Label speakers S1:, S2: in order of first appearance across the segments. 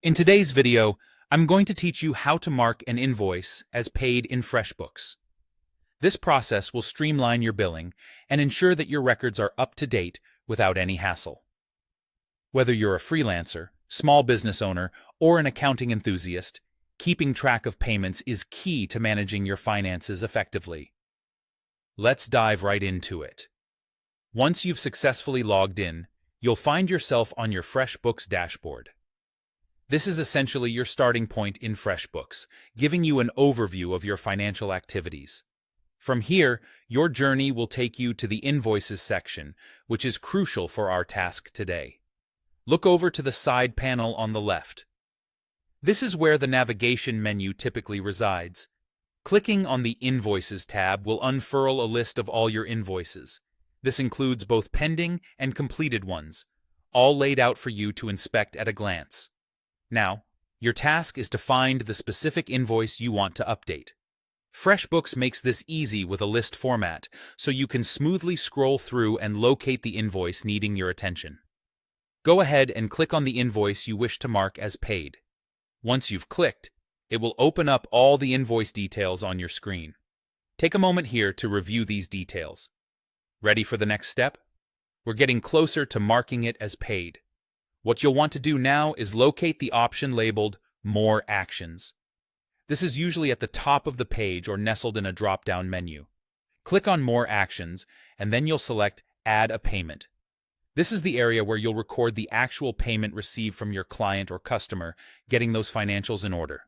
S1: In today's video, I'm going to teach you how to mark an invoice as paid in Freshbooks. This process will streamline your billing and ensure that your records are up to date without any hassle. Whether you're a freelancer, small business owner, or an accounting enthusiast, keeping track of payments is key to managing your finances effectively. Let's dive right into it. Once you've successfully logged in, you'll find yourself on your Freshbooks dashboard. This is essentially your starting point in Freshbooks, giving you an overview of your financial activities. From here, your journey will take you to the Invoices section, which is crucial for our task today. Look over to the side panel on the left. This is where the navigation menu typically resides. Clicking on the Invoices tab will unfurl a list of all your invoices. This includes both pending and completed ones, all laid out for you to inspect at a glance. Now, your task is to find the specific invoice you want to update. FreshBooks makes this easy with a list format, so you can smoothly scroll through and locate the invoice needing your attention. Go ahead and click on the invoice you wish to mark as paid. Once you've clicked, it will open up all the invoice details on your screen. Take a moment here to review these details. Ready for the next step? We're getting closer to marking it as paid. What you'll want to do now is locate the option labeled More Actions. This is usually at the top of the page or nestled in a drop-down menu. Click on More Actions, and then you'll select Add a Payment. This is the area where you'll record the actual payment received from your client or customer, getting those financials in order.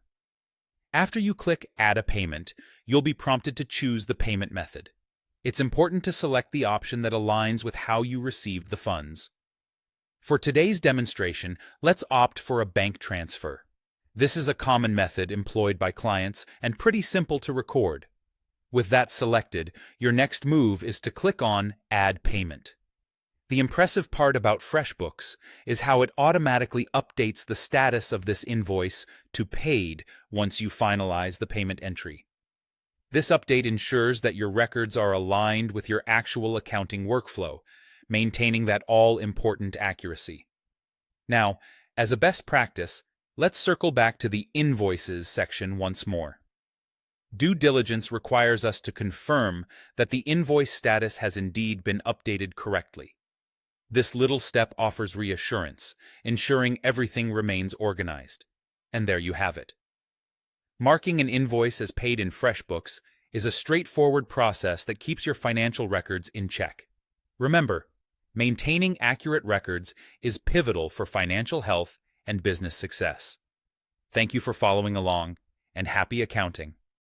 S1: After you click Add a Payment, you'll be prompted to choose the payment method. It's important to select the option that aligns with how you received the funds. For today's demonstration, let's opt for a bank transfer. This is a common method employed by clients and pretty simple to record. With that selected, your next move is to click on Add Payment. The impressive part about FreshBooks is how it automatically updates the status of this invoice to paid once you finalize the payment entry. This update ensures that your records are aligned with your actual accounting workflow, maintaining that all-important accuracy. Now, as a best practice, let's circle back to the Invoices section once more. Due diligence requires us to confirm that the invoice status has indeed been updated correctly. This little step offers reassurance, ensuring everything remains organized. And there you have it. Marking an invoice as paid in FreshBooks is a straightforward process that keeps your financial records in check. Remember, maintaining accurate records is pivotal for financial health and business success. Thank you for following along, and happy accounting.